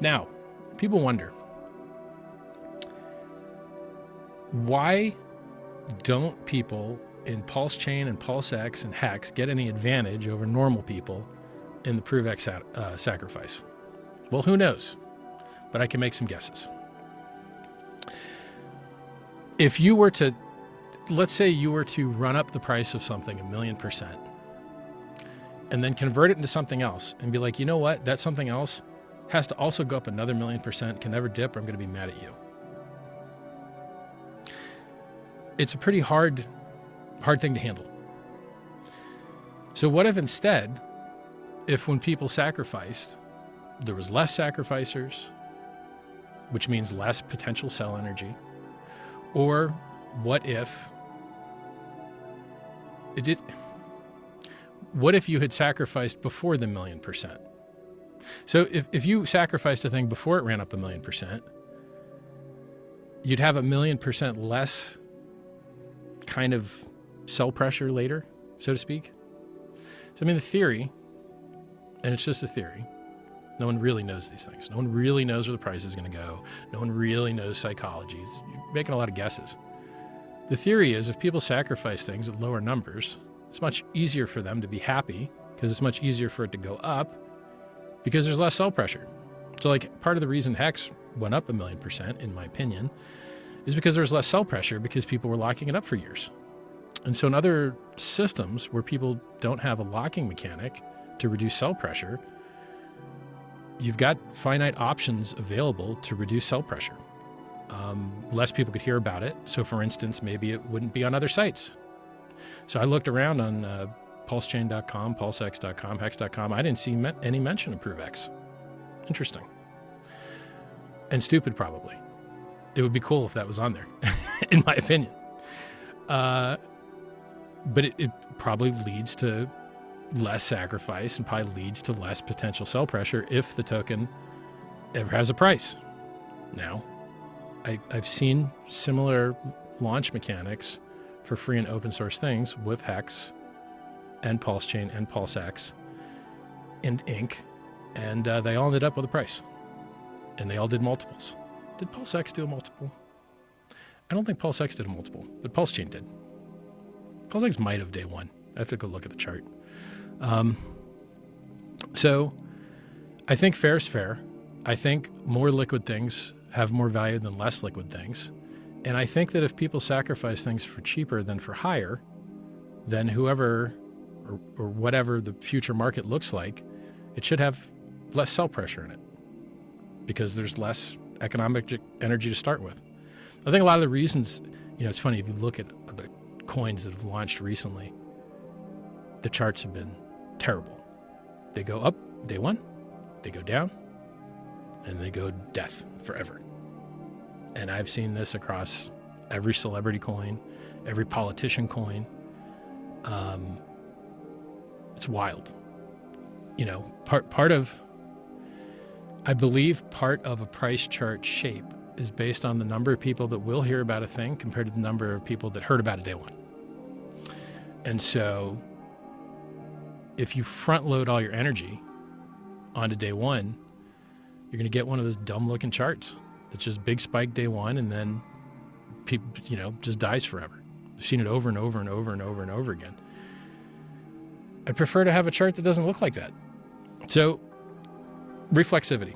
Now, people wonder, why don't people in PulseChain and PulseX and HEX get any advantage over normal people in the ProveX sacrifice? Well, who knows? But I can make some guesses. If you were to, let's say you were to run up the price of something 1,000,000%, and then convert it into something else and be like, you know what, that something else has to also go up another 1,000,000%, can never dip, or I'm going to be mad at you. It's a pretty hard thing to handle. So what if instead, if when people sacrificed, there was less sacrificers, which means less potential sell energy? Or what if it did? What if you had sacrificed before the 1,000,000%? So if you sacrificed a thing before it ran up 1,000,000%, you'd have 1,000,000% less kind of sell pressure later, so to speak. So, I mean, the theory, and it's just a theory, no one really knows these things. No one really knows where the price is going to go. No one really knows psychology. You're making a lot of guesses. The theory is if people sacrifice things at lower numbers, it's much easier for them to be happy because it's much easier for it to go up because there's less sell pressure. So like part of the reason HEX went up 1,000,000%, in my opinion, is because there's less sell pressure because people were locking it up for years. And so in other systems where people don't have a locking mechanic to reduce sell pressure, you've got finite options available to reduce sell pressure. Less people could hear about it. So for instance, maybe it wouldn't be on other sites. So I looked around on PulseChain.com, PulseX.com, HEX.com. I didn't see any mention of ProveX. Interesting. And stupid, probably. It would be cool if that was on there, in my opinion. But it probably leads to less sacrifice and probably leads to less potential sell pressure if the token ever has a price. Now, I've seen similar launch mechanics for free and open source things with HEX and PulseChain and PulseX and Inc. And they all ended up with a price. And they all did multiples. Did PulseX do a multiple? I don't think PulseX did a multiple, but PulseChain did. PulseX might have day one. I have to go look at the chart. So I think fair is fair. I think more liquid things have more value than less liquid things. And I think that if people sacrifice things for cheaper than for higher, then whoever or whatever the future market looks like, it should have less sell pressure in it because there's less economic energy to start with. I think a lot of the reasons, it's funny, if you look at the coins that have launched recently, the charts have been terrible. They go up day one, they go down, and they go death forever. And I've seen this across every celebrity coin, every politician coin. It's wild. I believe part of a price chart shape is based on the number of people that will hear about a thing compared to the number of people that heard about it day one. And so if you front load all your energy onto day one, you're going to get one of those dumb looking charts that's just big spike day one and then people, just dies forever. I've seen it over and over and over and over and over again. I'd prefer to have a chart that doesn't look like that. So reflexivity.